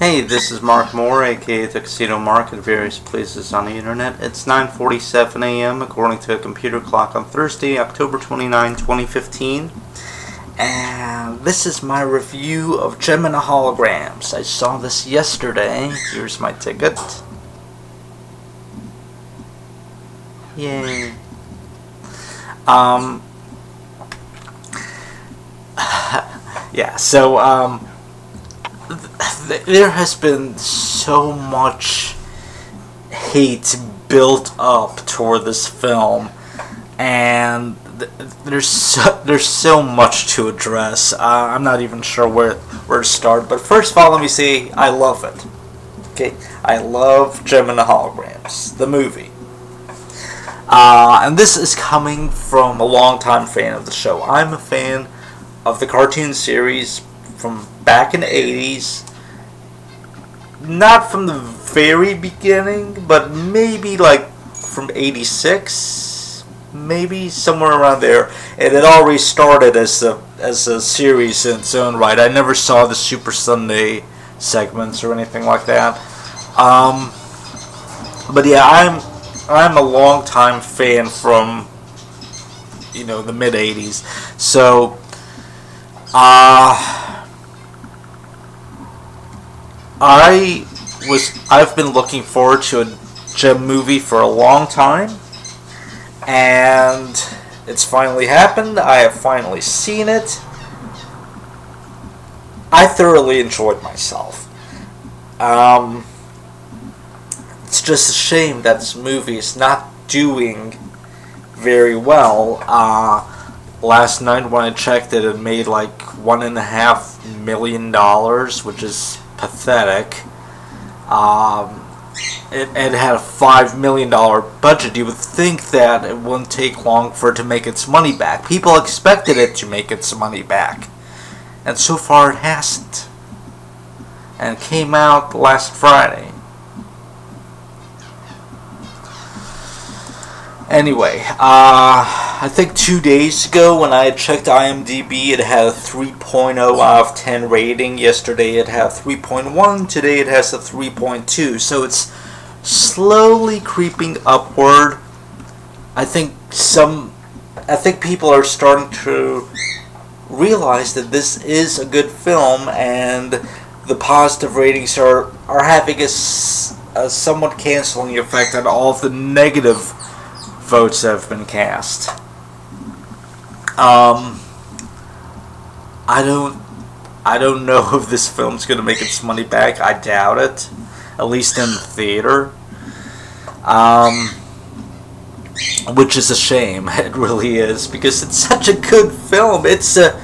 Hey, this is Mark Moore, aka the Casino Mark, at various places on the internet. It's 9:47 a.m. according to a computer clock on Thursday, October 29, 2015. And this is my review of Gem and Holograms. I saw this yesterday. Here's my ticket. Yay. Yeah, so, there has been so much hate built up toward this film, and there's so much to address. I'm not even sure where to start, but first of all, let me say I love it. Okay, I love Gem and the Holograms, the movie. And this is coming from a longtime fan of the show. I'm a fan of the cartoon series from back in the 80s. Not from the very beginning, but maybe like from 86, maybe somewhere around there. And it already started as a series in its own right. I never saw the Super Sunday segments or anything like that. But yeah, I'm a longtime fan from the mid 80s. So I've been looking forward to a Gem movie for a long time, and it's finally happened. I have finally seen it. I thoroughly enjoyed myself. It's just a shame that this movie is not doing very well. Last night when I checked it, it made like $1.5 million, which is pathetic. It had a $5 million budget. You would think that it wouldn't take long for it to make its money back. People expected it to make its money back, and so far it hasn't. And it came out last Friday. Anyway, I think 2 days ago when I had checked IMDb, it had a 3.0 out of 10 rating. Yesterday it had a 3.1. Today it has a 3.2. So it's slowly creeping upward. I think people are starting to realize that this is a good film, and the positive ratings are having a somewhat canceling effect on all of the negative votes that have been cast. I don't know if this film's gonna make its money back. I doubt it, at least in the theater. Which is a shame. It really is, because it's such a good film. It's a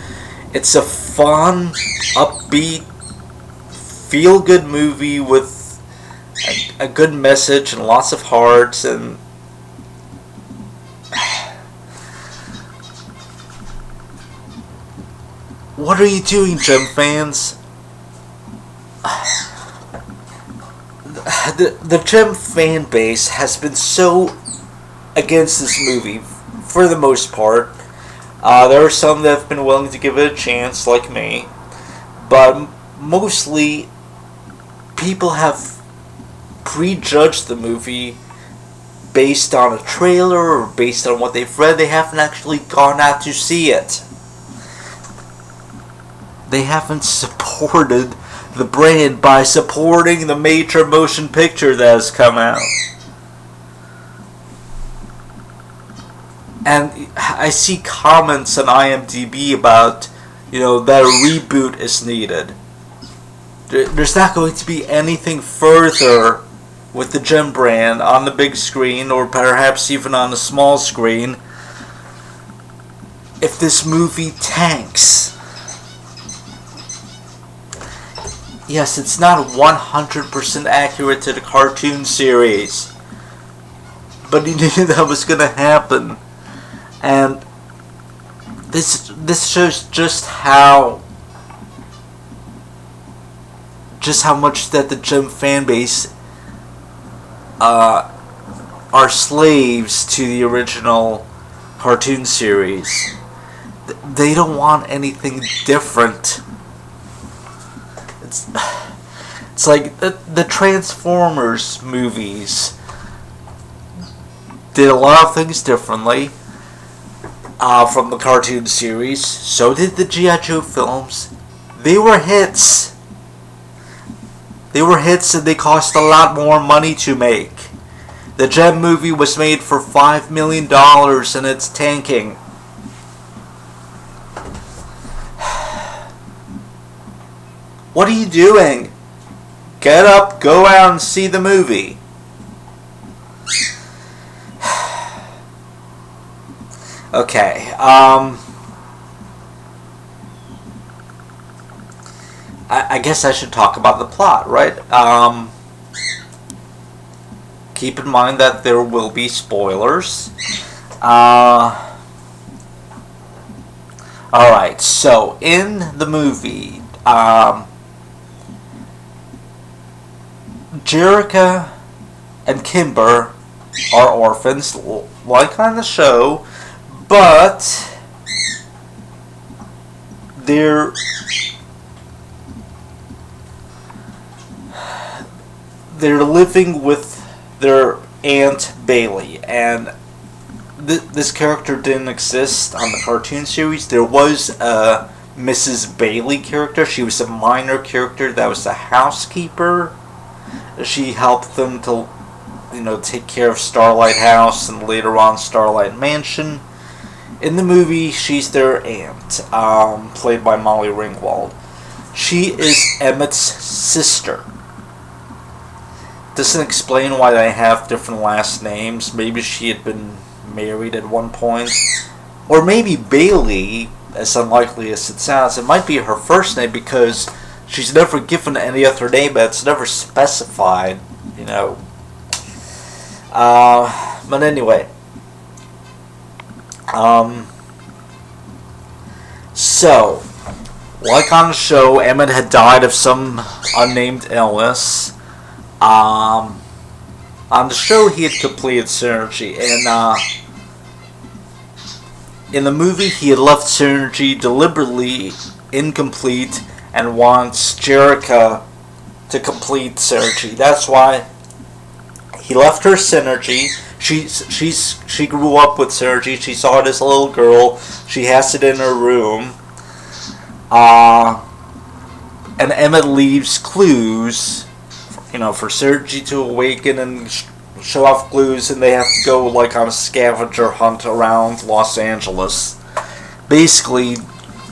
fun, upbeat, feel-good movie with a good message and lots of hearts. And what are you doing, Gem fans? The Gem fan base has been so against this movie, for the most part. There are some that have been willing to give it a chance, like me. But mostly, people have prejudged the movie based on a trailer or based on what they've read. They haven't actually gone out to see it. They haven't supported the brand by supporting the major motion picture that has come out. And I see comments on IMDb about, that a reboot is needed. There's not going to be anything further with the Gem brand on the big screen, or perhaps even on the small screen, if this movie tanks. Yes, it's not 100% accurate to the cartoon series, but you knew that was going to happen. And this shows just how much that the Gem fan base are slaves to the original cartoon series. They don't want anything different. It's like the Transformers movies did a lot of things differently from the cartoon series. So did the G.I. Joe films. They were hits. They were hits and they cost a lot more money to make. The Gem movie was made for $5 million and it's tanking. What are you doing? Get up, go out and see the movie. Okay, I guess I should talk about the plot, right? Keep in mind that there will be spoilers. Alright, so in the movie, Cherica and Kimber are orphans, like on the show, but they're living with their Aunt Bailey, and this character didn't exist on the cartoon series. There was a Mrs. Bailey character. She was a minor character that was a housekeeper. She helped them to, take care of Starlight House and later on Starlight Mansion. In the movie, she's their aunt, played by Molly Ringwald. She is Emmett's sister. Doesn't explain why they have different last names. Maybe she had been married at one point. Or maybe Bailey, as unlikely as it sounds, it might be her first name because she's never given any other name, but it's never specified, But anyway. So, like on the show, Emmett had died of some unnamed illness. On the show, he had completed Synergy, and in the movie, he had left Synergy deliberately incomplete and wants Cherica to complete Synergy. That's why he left her Synergy. She grew up with Synergy. She saw it as a little girl. She has it in her room. And Emmett leaves clues, for Synergy to awaken and show off clues, and they have to go like on a scavenger hunt around Los Angeles. Basically,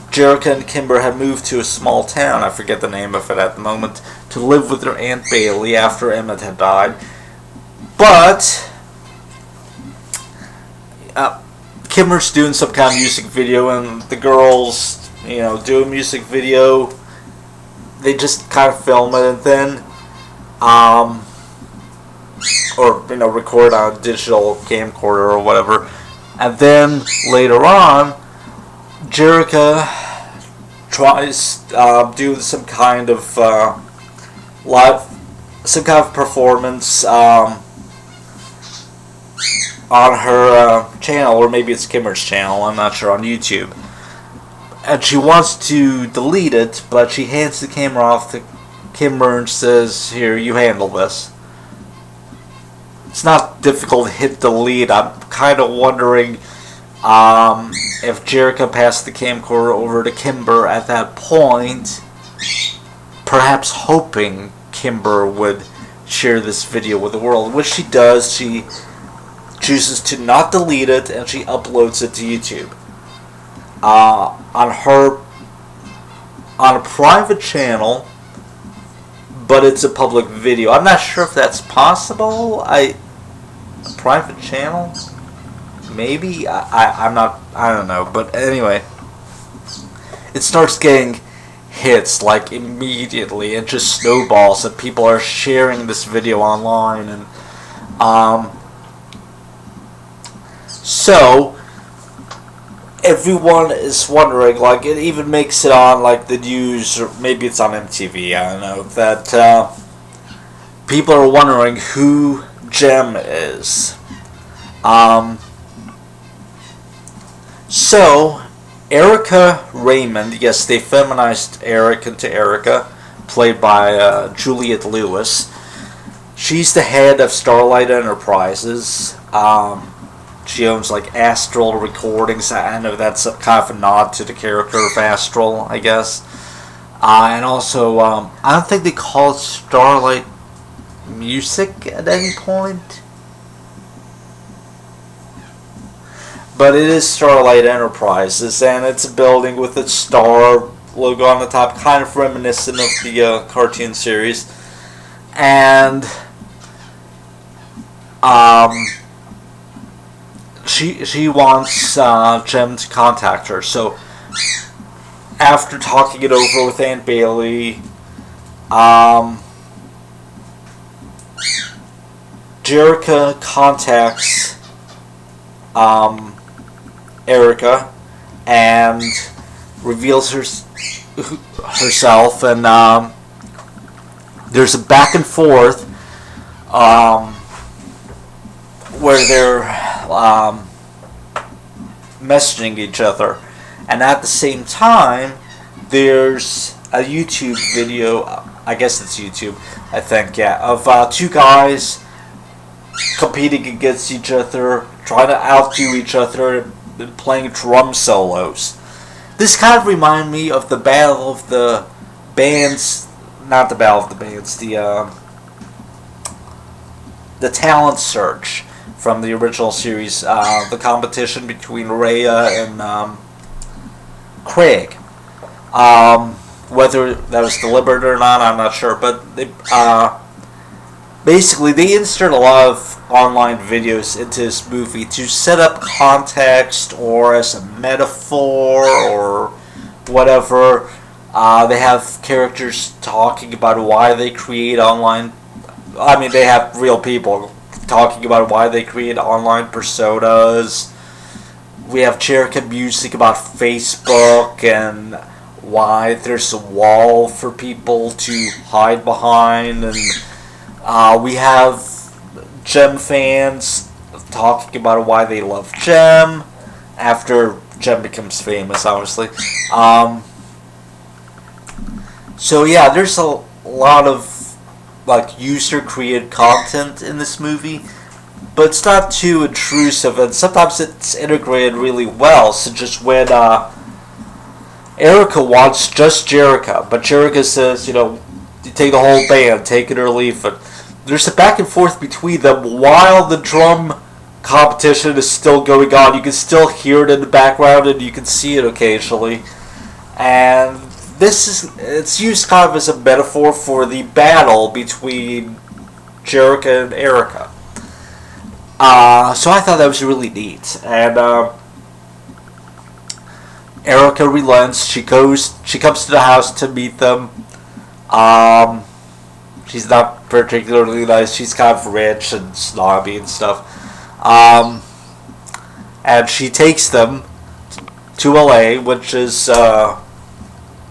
Cherica and Kimber had moved to a small town, I forget the name of it at the moment, to live with their Aunt Bailey after Emmett had died. But Kimber's doing some kind of music video, and the girls, do a music video. They just kind of film it, and then record on a digital camcorder or whatever. And then later on, Cherica tries doing some kind of performance on her channel, or maybe it's Kimber's channel, I'm not sure, on YouTube. And she wants to delete it, but she hands the camera off to Kimber and says, "Here, you handle this." It's not difficult to hit delete. I'm kind of wondering if Cherica passed the camcorder over to Kimber at that point, perhaps hoping Kimber would share this video with the world, which she does. She chooses to not delete it, and she uploads it to YouTube. On a private channel, but it's a public video. I'm not sure if that's possible. A private channel? Maybe? I don't know. But anyway, it starts getting hits like immediately. It just snowballs, and people are sharing this video online, and so everyone is wondering, like, it even makes it on, like, the news, or maybe it's on MTV, I don't know, that people are wondering who Gem is. So, Erica Raymond, yes, they feminized Eric into Erica, played by Juliette Lewis. She's the head of Starlight Enterprises. She owns like Astral Recordings. I know that's kind of a nod to the character of Astral, I guess. And also, I don't think they call it Starlight Music at any point. But it is Starlight Enterprises, and it's a building with its star logo on the top, kind of reminiscent of the cartoon series. And she wants Jem to contact her. So after talking it over with Aunt Bailey, Cherica contacts Erica and reveals herself, and there's a back and forth where they're messaging each other, and at the same time there's a YouTube video, I guess it's YouTube, I think, yeah, of two guys competing against each other, trying to outdo each other, and playing drum solos. This kind of reminded me of the Battle of the Bands, not the Battle of the Bands, the talent search from the original series, the competition between Rhea and Craig. Whether that was deliberate or not, I'm not sure, but they basically they insert a lot of online videos into this movie to set up context or as a metaphor or whatever. They have characters talking about why they create online. I mean, they have real people talking about why they create online personas. We have Cherica music about Facebook and why there's a wall for people to hide behind, and we have Jem fans talking about why they love Jem after Jem becomes famous, obviously. So yeah, there's a lot of like user created content in this movie, but it's not too intrusive, and sometimes it's integrated really well. So just when Erica wants just Cherica, but Cherica says, you take the whole band, take it or leave it. There's a back and forth between them while the drum competition is still going on. You can still hear it in the background, and you can see it occasionally. And it's used kind of as a metaphor for the battle between Cherica and Erica. So I thought that was really neat. And Erica relents. She comes to the house to meet them. She's not particularly nice. She's kind of rich and snobby and stuff. And she takes them to LA, which is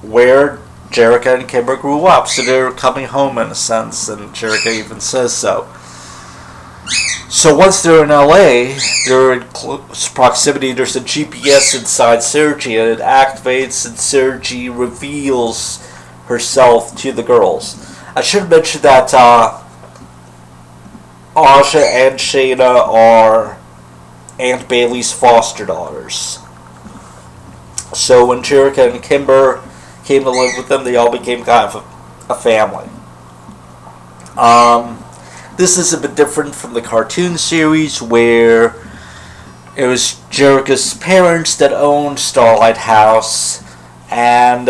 where Cherica and Kimber grew up. So they're coming home in a sense, and Cherica even says so. So once they're in LA, they're in close proximity. There's a GPS inside Sergi, and it activates, and Sergi reveals herself to the girls. I should mention that Washa and Shayna are Aunt Bailey's foster daughters. So when Cherica and Kimber came to live with them, they all became kind of a family. This is a bit different from the cartoon series, where it was Cherica's parents that owned Starlight House, and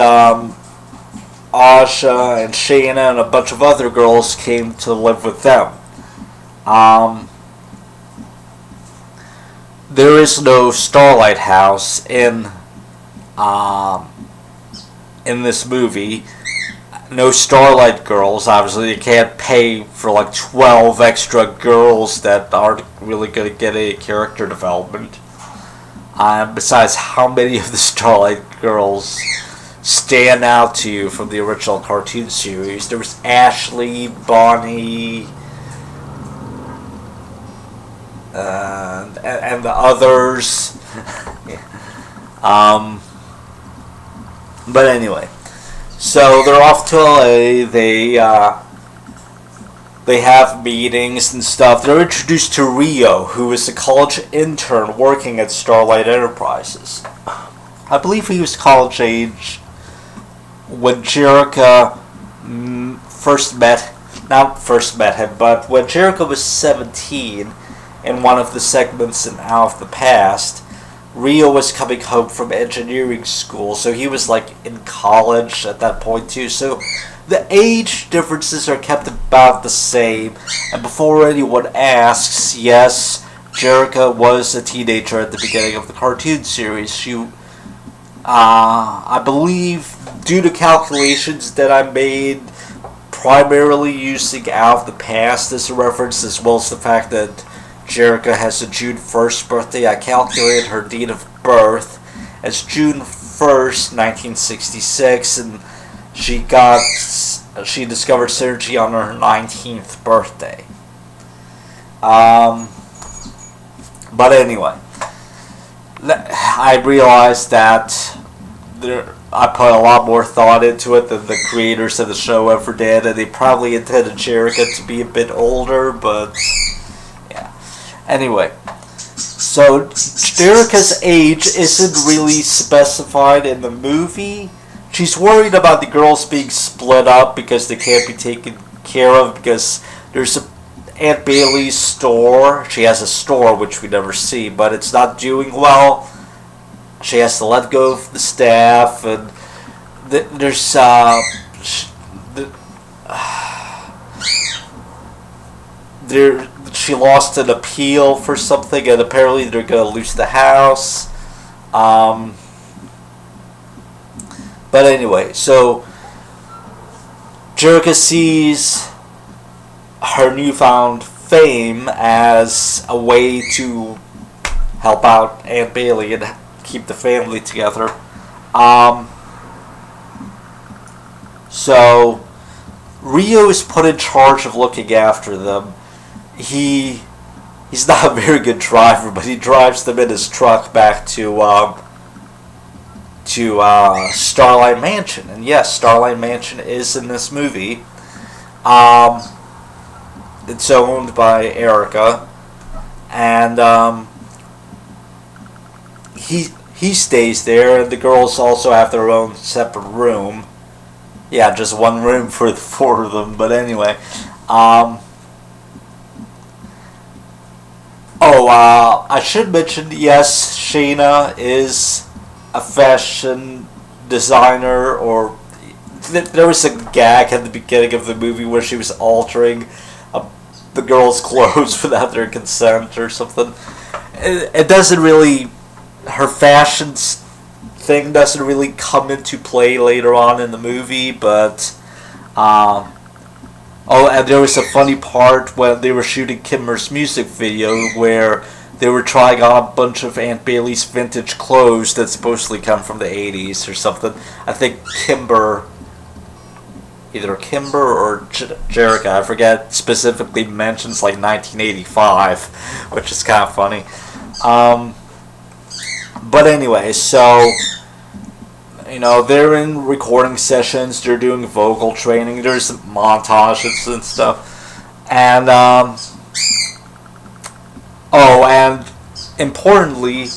Washa and Shayna and a bunch of other girls came to live with them. There is no Starlight House in this movie. No Starlight girls. Obviously, you can't pay for like 12 extra girls that aren't really going to get any character development. Besides, how many of the Starlight girls stand out to you from the original cartoon series? There was Ashley, Bonnie, and the others. But anyway, So they're off to LA. They have meetings and stuff. They're introduced to Rio, who is a college intern working at Starlight Enterprises. I believe he was college age when Cherica not first met him, but when Cherica was 17 in one of the segments in Out of the Past, Rio was coming home from engineering school, so he was like in college at that point too. So the age differences are kept about the same. And before anyone asks, yes, Cherica was a teenager at the beginning of the cartoon series. She, I believe, due to calculations that I made, primarily using Out of the Past as a reference, as well as the fact that Cherica has a June 1st birthday, I calculated her date of birth as June 1st, 1966, and she discovered Synergy on her 19th birthday. But anyway, I realized that I put a lot more thought into it than the creators of the show ever did, and they probably intended Cherica to be a bit older, but yeah. Anyway, so Cherica's age isn't really specified in the movie. She's worried about the girls being split up because they can't be taken care of, because there's Aunt Bailey's store. She has a store which we never see, but it's not doing well. She has to let go of the staff, and she lost an appeal for something, and apparently they're going to lose the house. But anyway, so Cherica sees her newfound fame as a way to help out Aunt Bailey and keep the family together. So Rio is put in charge of looking after them. He's not a very good driver, but he drives them in his truck back to Starlight Mansion. And yes, Starlight Mansion is in this movie. It's owned by Erica, and he stays there, and the girls also have their own separate room. Yeah, just one room for the four of them. But anyway, I should mention, yes, Shayna is a fashion designer, or there was a gag at the beginning of the movie where she was altering the girls' clothes without their consent or something. It doesn't really, her fashion thing doesn't really come into play later on in the movie, but and there was a funny part when they were shooting Kimber's music video where they were trying on a bunch of Aunt Bailey's vintage clothes that supposedly come from the 80s or something. I think either Kimber or Cherica, I forget, specifically mentions like 1985, which is kind of funny. But anyway, so they're in recording sessions, they're doing vocal training, there's montages and stuff, and and importantly,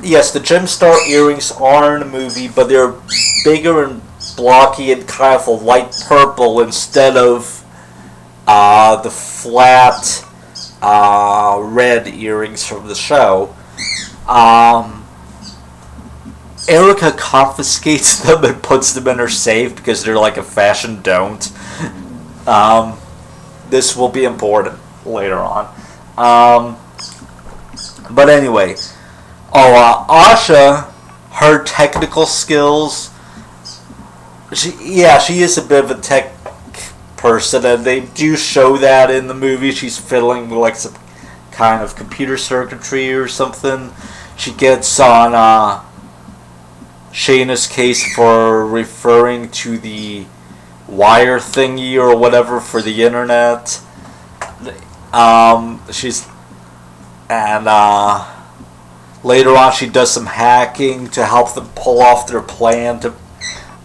yes, the Gemstar earrings are in the movie, but they're bigger and blocky and kind of a light purple instead of the flat red earrings from the show. Erica confiscates them and puts them in her safe because they're like a fashion don't. This will be important later on. But anyway, Asha, her technical skills, she is a bit of a tech person, and they do show that in the movie. She's fiddling with like some kind of computer circuitry or something. She gets on Shayna's case for referring to the wire thingy or whatever for the internet. Later on she does some hacking to help them pull off their plan to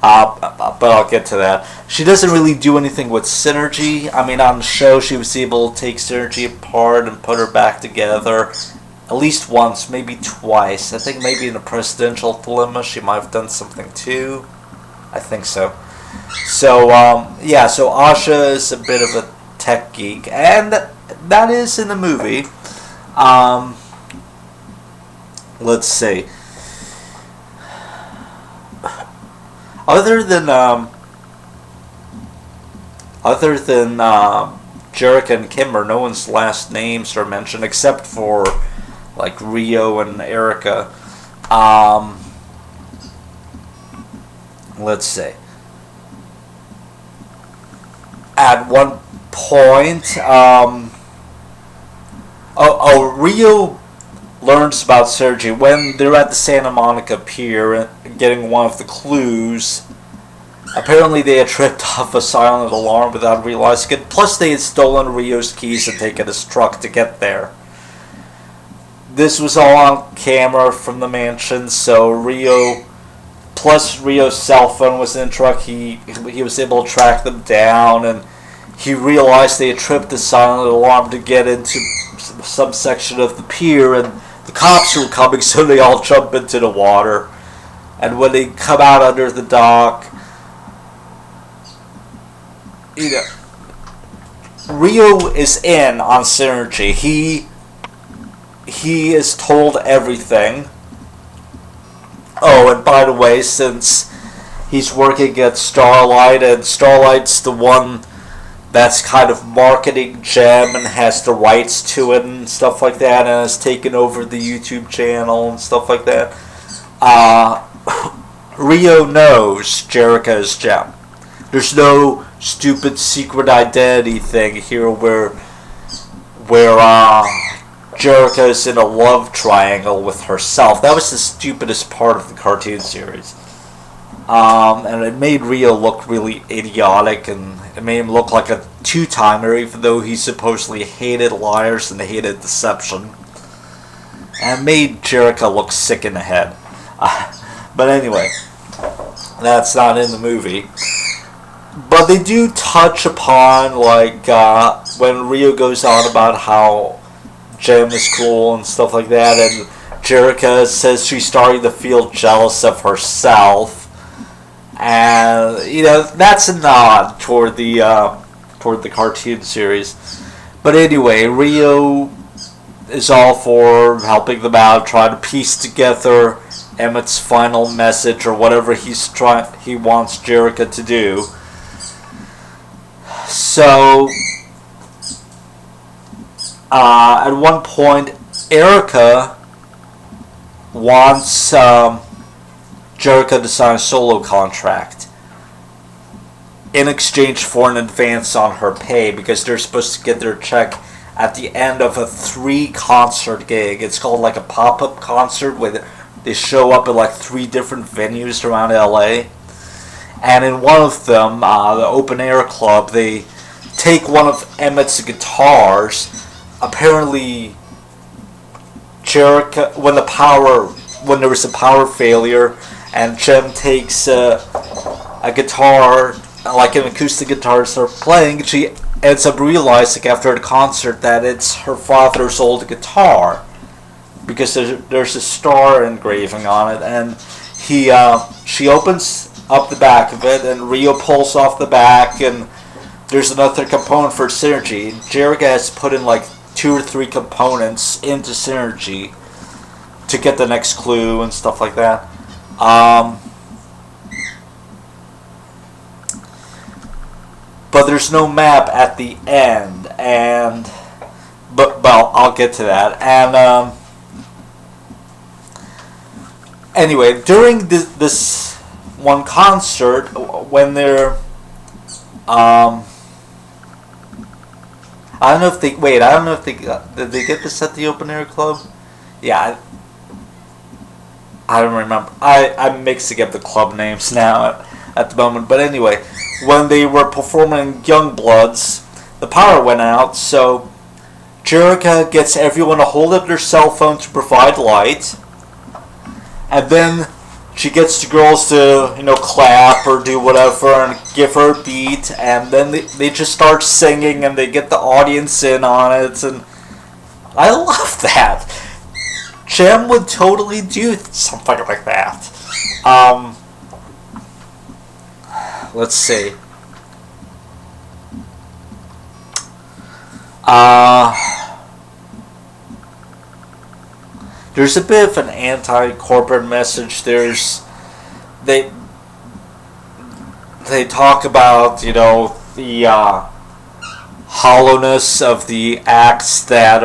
But I'll get to that. She doesn't really do anything with Synergy. I mean, on the show, she was able to take Synergy apart and put her back together. At least once, maybe twice. I think maybe in a presidential dilemma she might have done something too. I think so. So, yeah, so Asha is a bit of a tech geek. And that is in the movie. Let's see. Other than Cherica and Kimber, no one's last names are mentioned except for like Rio and Erica. Let's see. At one point, Rio learns about Sergi when they're at the Santa Monica Pier getting one of the clues. Apparently they had tripped off a silent alarm without realizing it. Plus they had stolen Rio's keys and taken his truck to get there. This was all on camera from the mansion, so Rio, plus Rio's cell phone was in the truck, he was able to track them down, and he realized they had tripped the silent alarm to get into some section of the pier, and the cops were coming, so they all jump into the water. And when they come out under the dock, you know, Rio is in on Synergy. He is told everything. Oh, and by the way, since he's working at Starlight, and Starlight's the one that's kind of marketing Gem and has the rights to it and stuff like that, and has taken over the YouTube channel and stuff like that. Rio knows Cherica is Gem. There's no stupid secret identity thing here where Cherica is in a love triangle with herself. That was the stupidest part of the cartoon series. And it made Rio look really idiotic, and it made him look like a two-timer, even though he supposedly hated liars and hated deception. And it made Cherica look sick in the head. But anyway, that's not in the movie. But they do touch upon, like, when Rio goes on about how Gem is cool and stuff like that, and Cherica says she's starting to feel jealous of herself. And, you know, that's a nod toward the cartoon series. But anyway, Rio is all for helping them out, trying to piece together Emmett's final message or whatever he wants Cherica to do. So, at one point, Erica wants Cherica to sign a solo contract in exchange for an advance on her pay, because they're supposed to get their check at the end of a 3-concert gig. It's called like a pop-up concert where they show up at like 3 different venues around LA. And in one of them, the Open Air Club, they take one of Emmett's guitars. Apparently, Cherica, when there was a power failure, and Gem takes a guitar, like an acoustic guitar, and starts playing, she ends up realizing after the concert that it's her father's old guitar, because there's a star engraving on it, and she opens up the back of it, and Rio pulls off the back, and there's another component for Synergy. Cherica has put in like 2 or 3 components into Synergy to get the next clue and stuff like that. But there's no map at the end, but I'll get to that. And anyway, during this one concert, when they're I don't know if they did they get this at the Open Air Club? Yeah, I don't remember. I'm mixing up the club names now at the moment. But anyway, when they were performing Youngbloods, the power went out, so Cherica gets everyone to hold up their cell phone to provide light, and then she gets the girls to, clap or do whatever and give her a beat, and then they just start singing and they get the audience in on it, and I love that. Jem would totally do something like that. Let's see. There's a bit of an anti-corporate message. They talk about, the hollowness of the acts that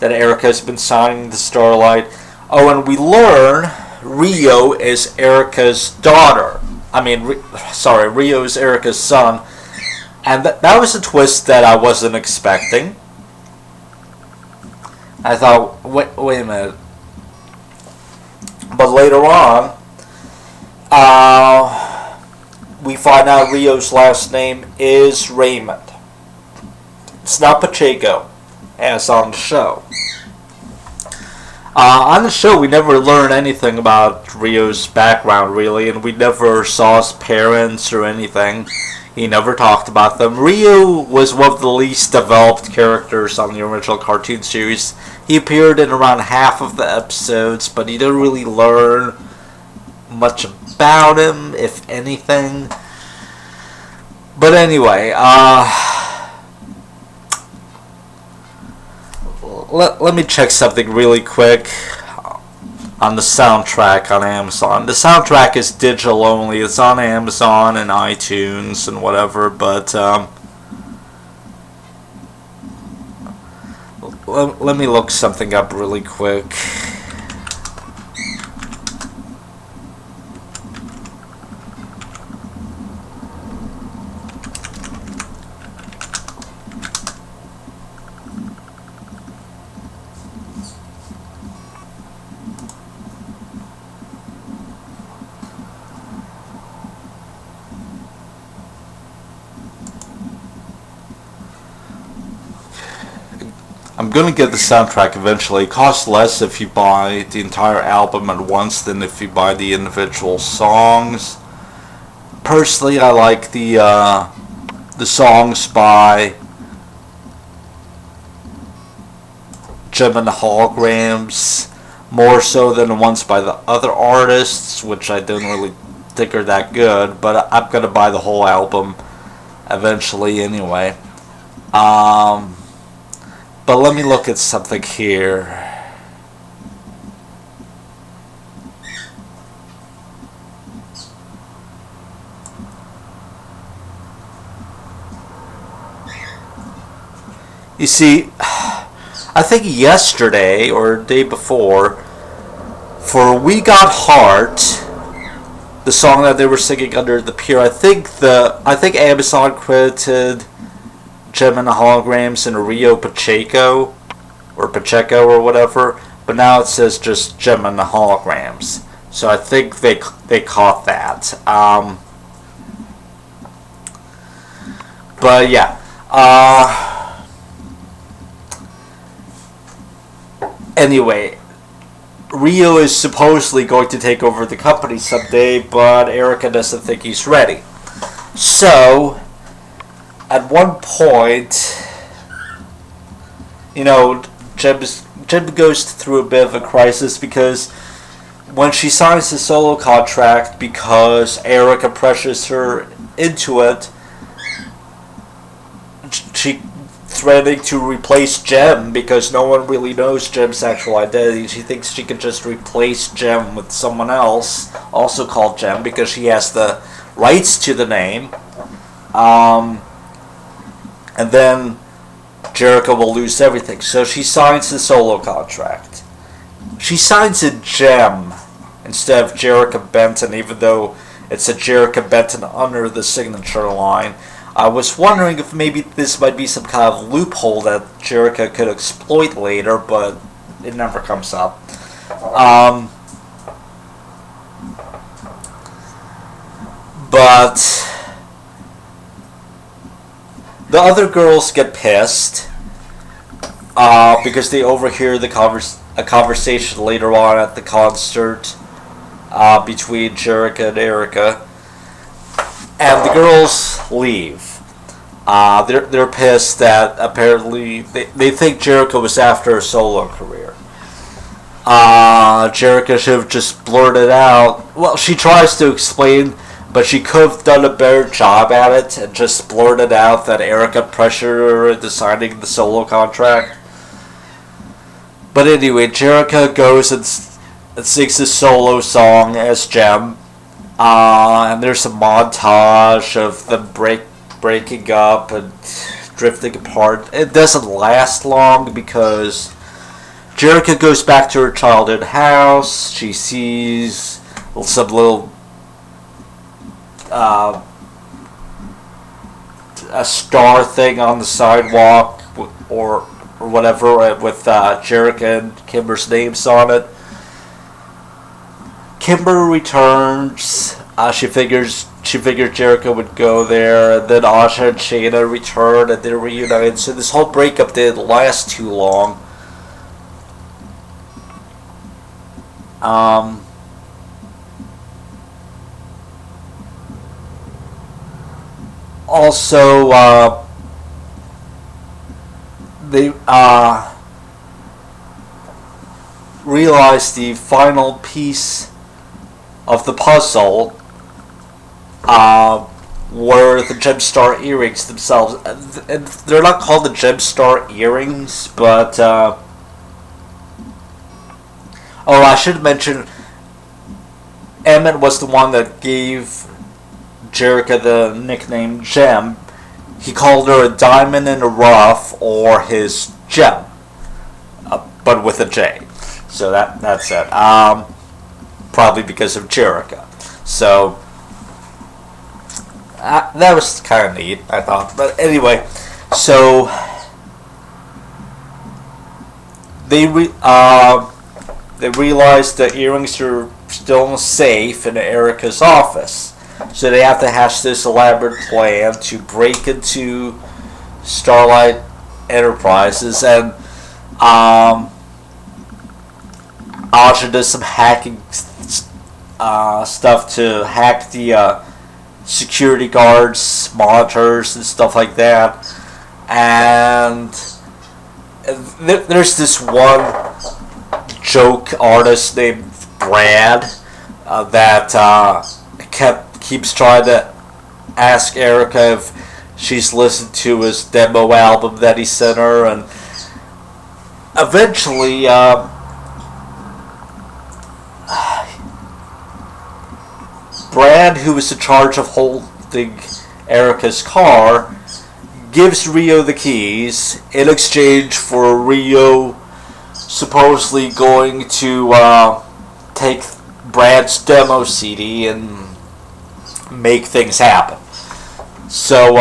Erica's been signing to Starlight. Oh, and we learn Rio is Erica's daughter. Rio is Erica's son. And that was a twist that I wasn't expecting. I thought, wait a minute. But later on, we find out Rio's last name is Raymond. It's not Pacheco, as on the show. On the show, we never learned anything about Rio's background, really, and we never saw his parents or anything. He never talked about them. Rio was one of the least developed characters on the original cartoon series. He appeared in around half of the episodes, but you didn't really learn much about him, if anything. But anyway, let me check something really quick on the soundtrack on Amazon. The soundtrack is digital only. It's on Amazon and iTunes and whatever, but let me look something up really quick. I'm gonna get the soundtrack eventually. It costs less if you buy the entire album at once than if you buy the individual songs. Personally, I like the songs by Jem and the Holograms more so than the ones by the other artists, which I don't really think are that good. But I'm gonna buy the whole album eventually anyway. But let me look at something here. You see, I think yesterday or the day before, for We Got Heart, the song that they were singing under the pier, I think Amazon credited Jem and the Holograms and Rio Pacheco or whatever, but now it says just Jem and the Holograms. So I think they caught that. But yeah. Anyway, Rio is supposedly going to take over the company someday, but Erica doesn't think he's ready. So at one point, Jem goes through a bit of a crisis because when she signs the solo contract, because Erica pressures her into it, she threatening to replace Jem because no one really knows Jem's actual identity. She thinks she can just replace Jem with someone else, also called Jem, because she has the rights to the name. And then Cherica will lose everything. So she signs the solo contract. She signs a Jem instead of Cherica Benton, even though it's a Cherica Benton under the signature line. I was wondering if maybe this might be some kind of loophole that Cherica could exploit later, but it never comes up. But the other girls get pissed because they overhear a conversation later on at the concert between Cherica and Erica, and the girls leave. They're pissed that apparently they think Cherica was after a solo career. Cherica should have just blurted out. Well, she tries to explain, but she could have done a better job at it and just blurted out that Erica pressured her into signing the solo contract. But anyway, Cherica goes and sings a solo song as Gem. And there's a montage of them breaking up and drifting apart. It doesn't last long because Cherica goes back to her childhood house. She sees some little a star thing on the sidewalk or whatever with Cherica and Kimber's names on it. Kimber returns. She figured Cherica would go there, and then Asha and Shayna return and they reunite. So this whole breakup didn't last too long. Also, they realized the final piece of the puzzle were the Gemstar earrings themselves. And they're not called the Gemstar earrings, but I should mention Emmett was the one that gave Cherica the nickname Gem. He called her a diamond in the rough, or his gem, but with a J. So that's it. Probably because of Cherica. So that was kind of neat, I thought. But anyway, so they realized the earrings are still safe in Erica's office. So they have to hash this elaborate plan to break into Starlight Enterprises, and Asha does some hacking stuff to hack the security guards' monitors and stuff like that. And there's this one joke artist named Brad that keeps trying to ask Erica if she's listened to his demo album that he sent her, and eventually Brad, who is in charge of holding Erica's car, gives Rio the keys in exchange for Rio supposedly going to take Brad's demo CD and make things happen. So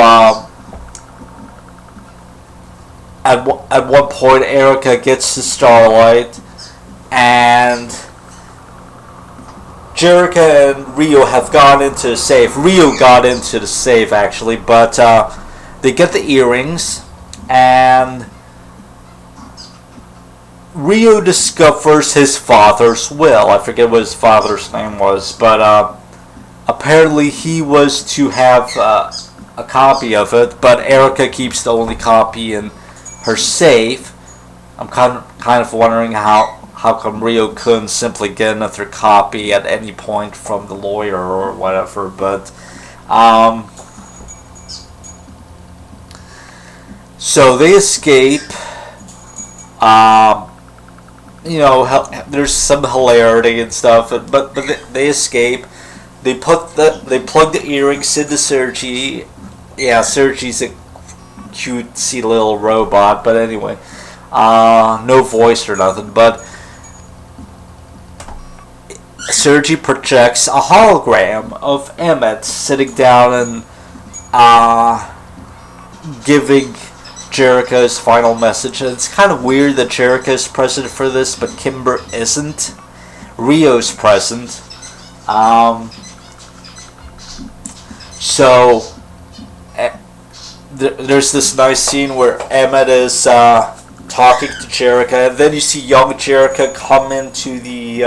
at one point Erica gets to Starlight, and Cherica and Rio have gone into the safe. Rio got into the safe actually, but they get the earrings, and Rio discovers his father's will. I forget what his father's name was, but apparently he was to have a copy of it, but Erica keeps the only copy in her safe. I'm kind of wondering how come Rio couldn't simply get another copy at any point from the lawyer or whatever, but so they escape. There's some hilarity and stuff, but they escape. They plug the earrings into Sergi. Yeah, Sergi's a cutesy little robot, but anyway, no voice or nothing. But Sergi projects a hologram of Emmett sitting down and giving Cherica his final message. And it's kind of weird that Cherica is present for this, but Kimber isn't. Rio's present. So there's this nice scene where Emmett is talking to Cherica, and then you see young Cherica come into the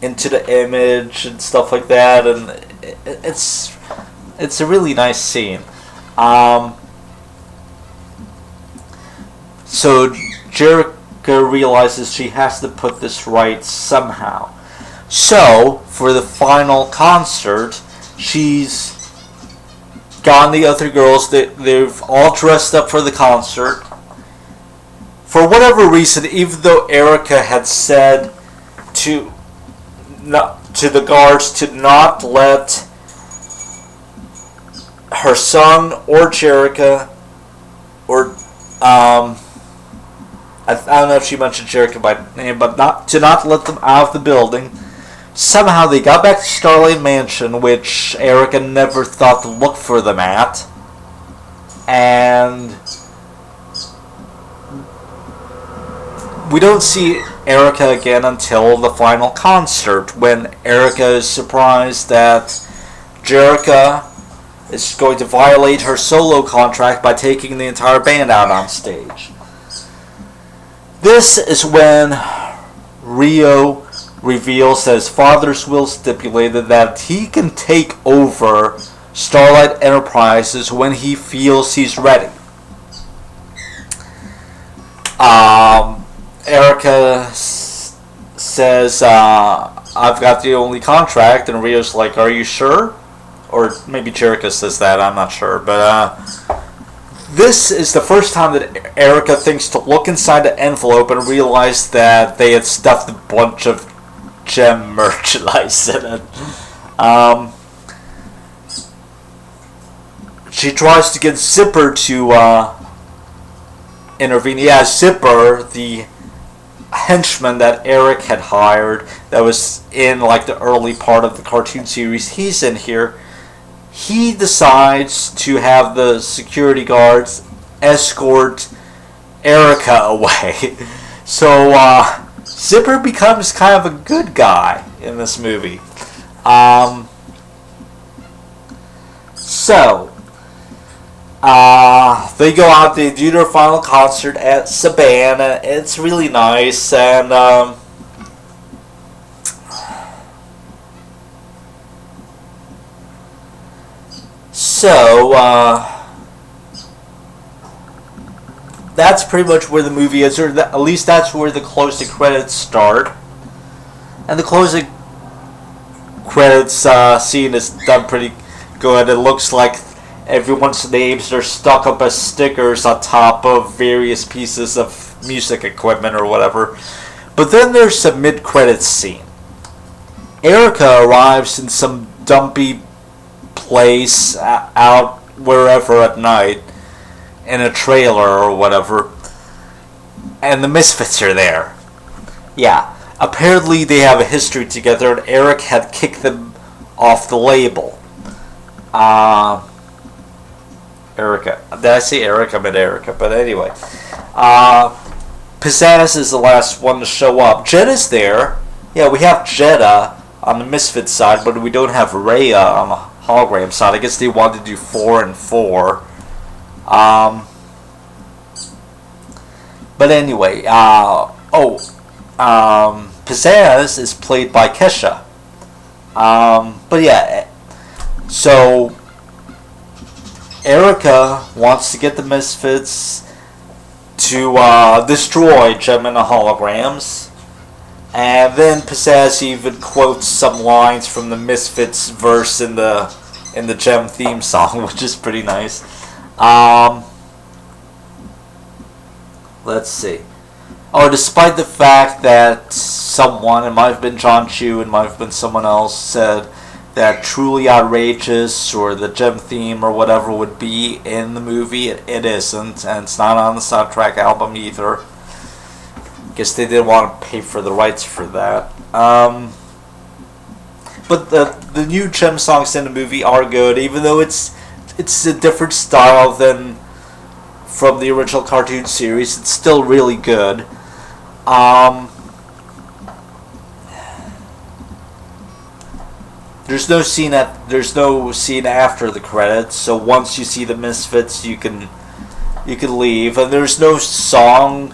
into the image and stuff like that, and it's a really nice scene. So Cherica realizes she has to put this right somehow. So for the final concert, she's gotten the other girls. They've all dressed up for the concert. For whatever reason, even though Erica had said to the guards to not let her son or Cherica, or I don't know if she mentioned Cherica by name, but not let them out of the building. Somehow they got back to Starlight Mansion, which Erica never thought to look for them at, and we don't see Erica again until the final concert, when Erica is surprised that Cherica is going to violate her solo contract by taking the entire band out on stage. This is when Rio reveals that his father's will stipulated that he can take over Starlight Enterprises when he feels he's ready. Erica says, I've got the only contract, and Rio's like, are you sure? Or maybe Cherica says that, I'm not sure. But this is the first time that Erica thinks to look inside the envelope and realize that they had stuffed a bunch of gem merchandise in it. She tries to get Zipper to intervene. Yeah, Zipper, the henchman that Eric had hired, that was in like the early part of the cartoon series, he's in here. He decides to have the security guards escort Erica away. So Zipper becomes kind of a good guy in this movie. They go out, they do their final concert at Savannah. It's really nice, and that's pretty much where the movie is, or at least that's where the closing credits start. And the closing credits scene is done pretty good. It looks like everyone's names are stuck up as stickers on top of various pieces of music equipment or whatever. But then there's a mid-credits scene. Erica arrives in some dumpy place out wherever at night in a trailer or whatever, and the Misfits are there. Yeah, apparently they have a history together, and Eric had kicked them off the label. Erica. Did I say Eric? I meant Erica, but anyway. Pizzazz is the last one to show up. Jetta's there. Yeah, we have Jetta on the Misfits side, but we don't have Raya on the Hologram side. I guess they wanted to do 4 and 4. But anyway, Pizzazz is played by Kesha. But yeah, so Erica wants to get the Misfits to destroy Gem and the Holograms. And then Pizzazz even quotes some lines from the Misfits verse in the Gem theme song, which is pretty nice. Let's see. Oh, despite the fact that someone, it might have been John Chu, it might have been someone else, said that Truly Outrageous or the Gem theme or whatever would be in the movie, it isn't, and it's not on the soundtrack album either. Guess they didn't want to pay for the rights for that. But the new Gem songs in the movie are good, even though it's a different style than from the original cartoon series. It's still really good. There's no scene after the credits, so once you see the Misfits, you can leave, and there's no song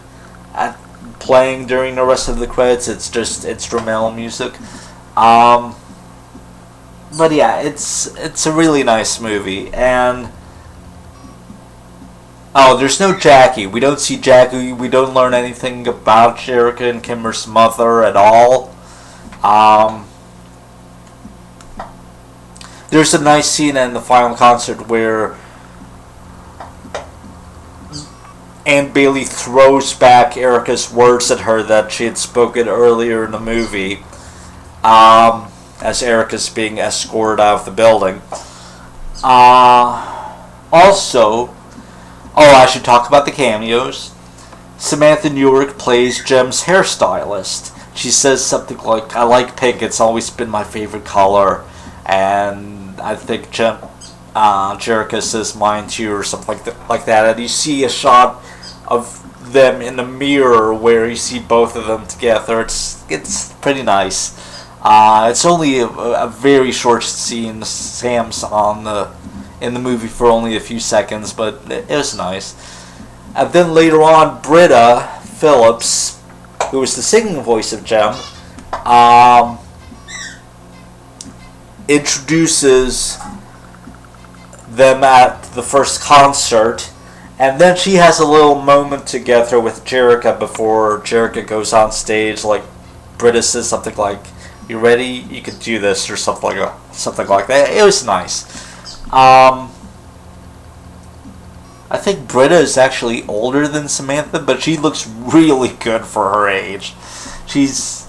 playing during the rest of the credits. It's just instrumental music. Um, but yeah, it's a really nice movie. And oh, there's no Jackie. We don't see Jackie. We don't learn anything about Cherica and Kimmer's mother at all. There's a nice scene in the final concert where Aunt Bailey throws back Erica's words at her that she had spoken earlier in the movie, as Erica's being escorted out of the building. Also, I should talk about the cameos. Samantha Newark plays Jem's hairstylist. She says something like, "I like pink, it's always been my favorite color." And I think Cherica says mine too, or something like that. And you see a shot of them in the mirror where you see both of them together. It's pretty nice. It's only a very short scene. Sam's in the movie for only a few seconds, but it was nice. And then later on, Britta Phillips, who was the singing voice of Jem, introduces them at the first concert, and then she has a little moment together with Cherica before Cherica goes on stage. Like, Britta says something like, "You ready? You can do this," or something like that. It was nice. I think Britta is actually older than Samantha, but she looks really good for her age. It's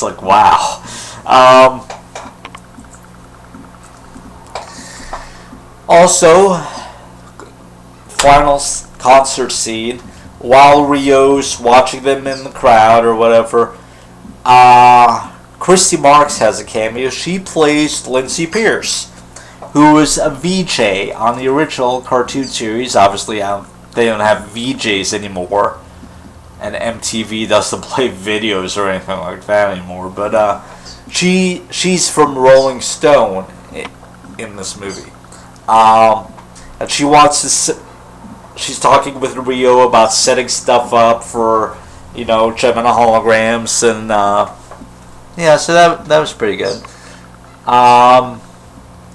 like, wow. Also, final concert scene, while Rio's watching them in the crowd or whatever, Christy Marks has a cameo. She plays Lindsay Pierce, who was a VJ on the original cartoon series. Obviously, they don't have VJs anymore, and MTV doesn't play videos or anything like that anymore. But she's from Rolling Stone in this movie, and she wants to. She's talking with Rio about setting stuff up for, Gem and the Holograms, and yeah, so that was pretty good.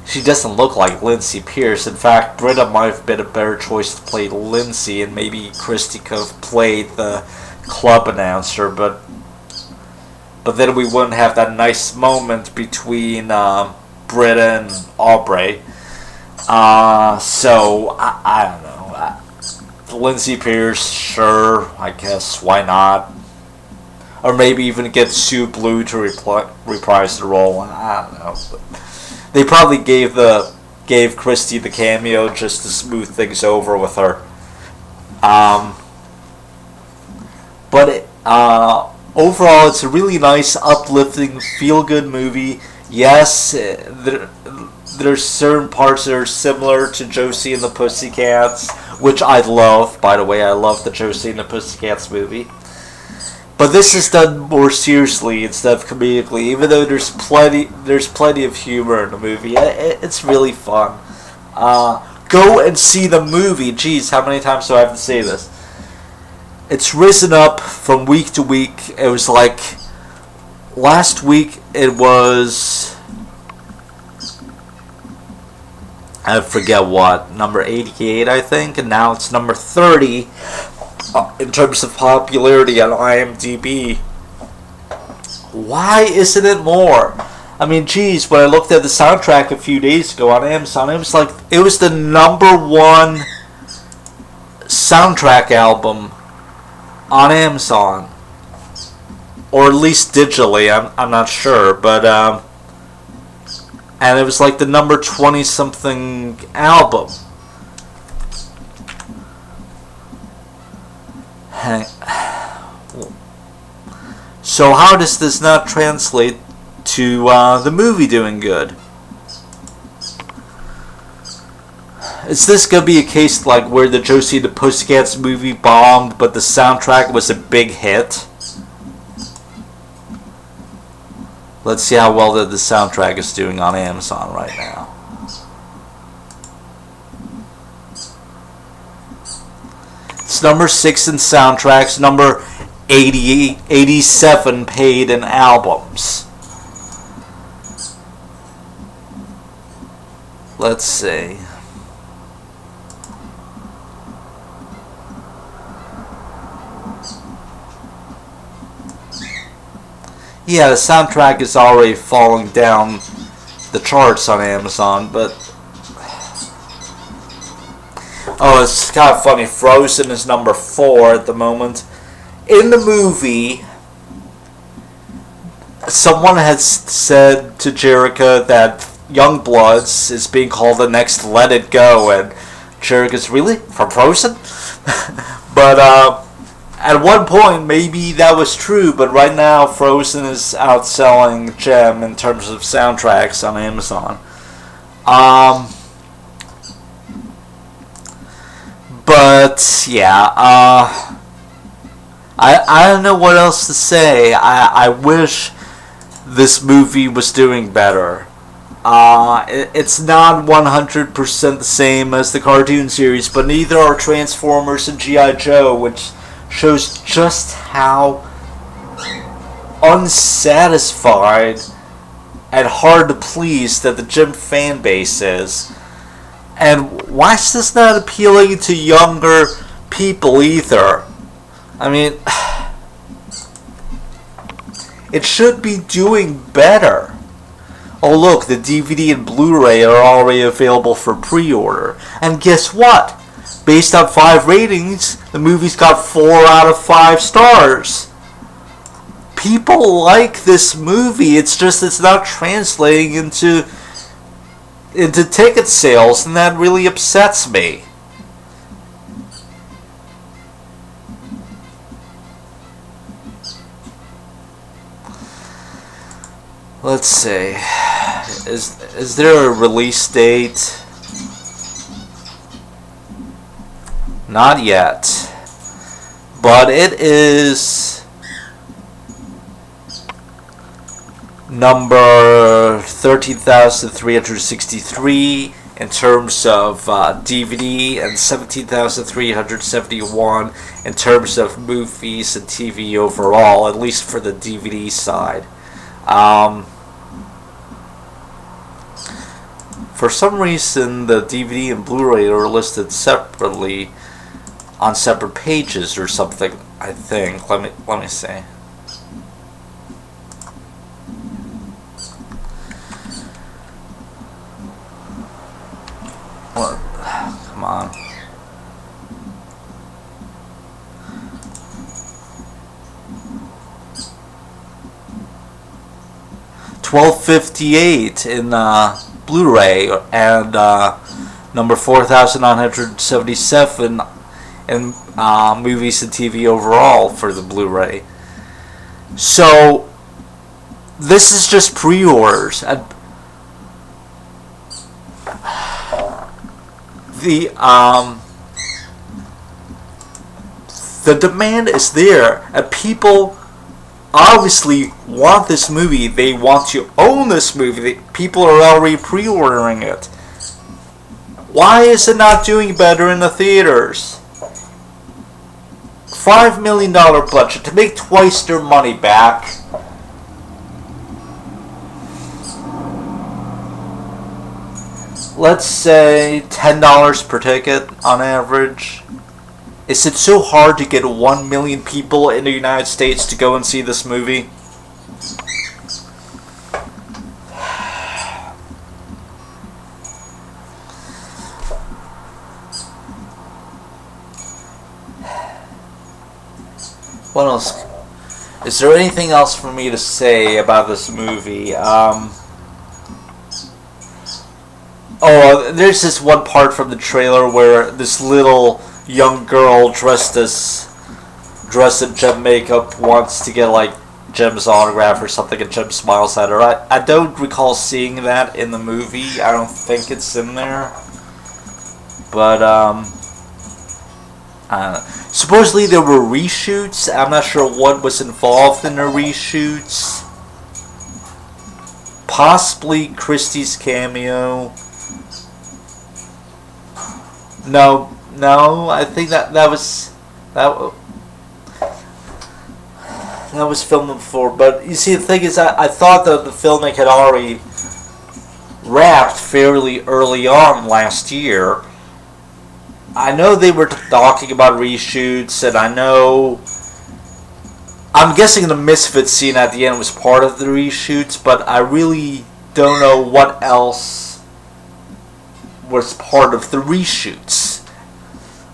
She doesn't look like Lindsay Pierce. In fact, Britta might have been a better choice to play Lindsay, and maybe Christy could have played the club announcer, but then we wouldn't have that nice moment between Britta and Aubrey. So, I don't know. Lindsay Pierce, sure, I guess, why not? Or maybe even get Sue Blue to reprise the role. I don't know. But they probably gave Christy the cameo just to smooth things over with her. But overall, it's a really nice, uplifting, feel-good movie. Yes, there's certain parts that are similar to Josie and the Pussycats, which I love. By the way, I love the Josie and the Pussycats movie. But this is done more seriously instead of comedically. Even though there's plenty of humor in the movie, it's really fun. Go and see the movie. Jeez, how many times do I have to say this? It's risen up from week to week. It was like last week. It was, I forget what, number 88, I think, and now it's number 30 in terms of popularity on IMDb. Why isn't it more? I mean, geez, when I looked at the soundtrack a few days ago on Amazon, it was the number one soundtrack album on Amazon, or at least digitally. I'm not sure, but and it was like the number 20-something album. So how does this not translate to the movie doing good? Is this going to be a case like where the Josie and the Pussycats movie bombed, but the soundtrack was a big hit? Let's see how well the soundtrack is doing on Amazon right now. It's number 6 in soundtracks, number 87 paid in albums. Let's see. Yeah, the soundtrack is already falling down the charts on Amazon, but oh, it's kind of funny. Frozen is number 4 at the moment. In the movie, someone has said to Cherica that Youngbloods is being called the next Let It Go, and Cherica's really from Frozen. But at one point, maybe that was true, but right now, Frozen is outselling Gem in terms of soundtracks on Amazon. But yeah, I don't know what else to say. I wish this movie was doing better. It's not 100% the same as the cartoon series, but neither are Transformers and G.I. Joe, which shows just how unsatisfied and hard to please that the Gem fan base is. And why is this not appealing to younger people either? I mean, it should be doing better. Oh look, the DVD and Blu-ray are already available for pre-order. And guess what? Based on 5 ratings, the movie's got 4 out of 5 stars. People like this movie, it's just it's not translating into ticket sales, and that really upsets me. Let's see. Is there a release date? Not yet. But it is number 13,363 in terms of DVD and 17,371 in terms of movies and TV overall, at least for the DVD side. For some reason, the DVD and Blu-ray are listed separately on separate pages or something, I think. Let me see. What? Come on. $12.58 in Blu-ray and number 4,977 in movies and TV overall for the Blu-ray. So this is just pre-orders, and the demand is there, and people obviously want this movie. They want to own this movie. People are already pre-ordering it. Why is it not doing better in the theaters? $5 million budget to make twice their money back. Let's say $10 per ticket on average. Is it so hard to get 1 million people in the United States to go and see this movie? What else? Is there anything else for me to say about this movie? There's this one part from the trailer where this little young girl dressed in Gem makeup wants to get like Gem's autograph or something, and Gem smiles at her. I don't recall seeing that in the movie. I don't think it's in there. But I don't know. Supposedly there were reshoots. I'm not sure what was involved in the reshoots. Possibly Christie's cameo. No, I think that was filmed before. But you see, the thing is, I thought that the filming had already wrapped fairly early on last year. I know they were talking about reshoots, and I'm guessing the Misfits scene at the end was part of the reshoots, but I really don't know what else was part of the reshoots.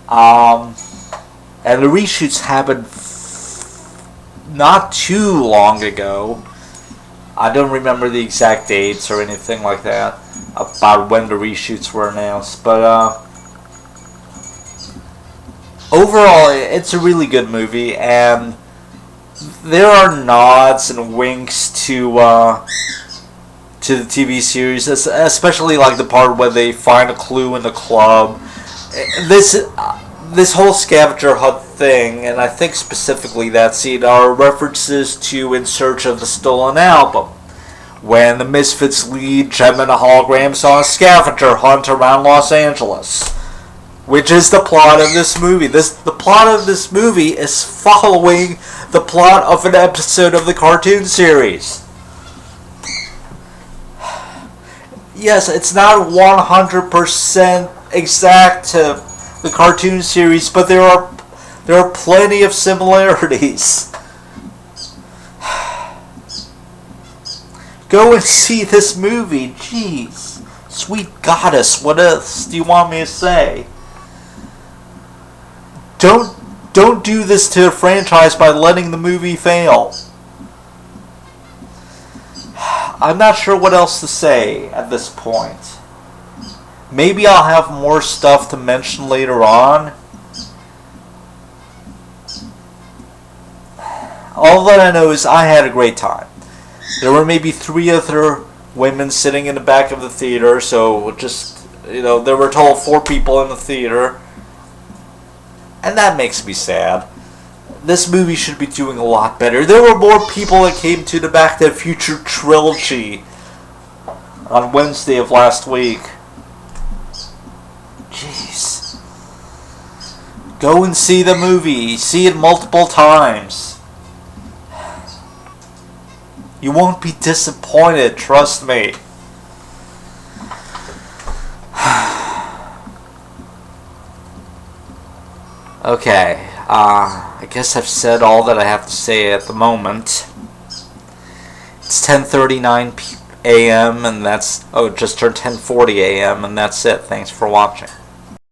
And the reshoots happened not too long ago. I don't remember the exact dates or anything like that about when the reshoots were announced, but overall, it's a really good movie, and there are nods and winks to the TV series, especially like the part where they find a clue in the club. This whole scavenger hunt thing, and I think specifically that scene, are references to In Search of the Stolen Album, when the Misfits lead Jem and the Holograms on a scavenger hunt around Los Angeles, which is the plot of this movie. The plot of this movie is following the plot of an episode of the cartoon series. Yes, it's not 100% exact to the cartoon series, but there are plenty of similarities. Go and see this movie. Jeez. Sweet goddess, what else do you want me to say? Don't do this to a franchise by letting the movie fail. I'm not sure what else to say at this point. Maybe I'll have more stuff to mention later on. All that I know is I had a great time. There were maybe 3 other women sitting in the back of the theater, so there were a total of 4 people in the theater. And that makes me sad. This movie should be doing a lot better. There were more people that came to the Back to the Future trilogy on Wednesday of last week. Jeez. Go and see the movie. See it multiple times. You won't be disappointed, trust me. Okay, I guess I've said all that I have to say at the moment. It's 10:39 a.m. and that's... Oh, it just turned 10:40 a.m. and that's it. Thanks for watching.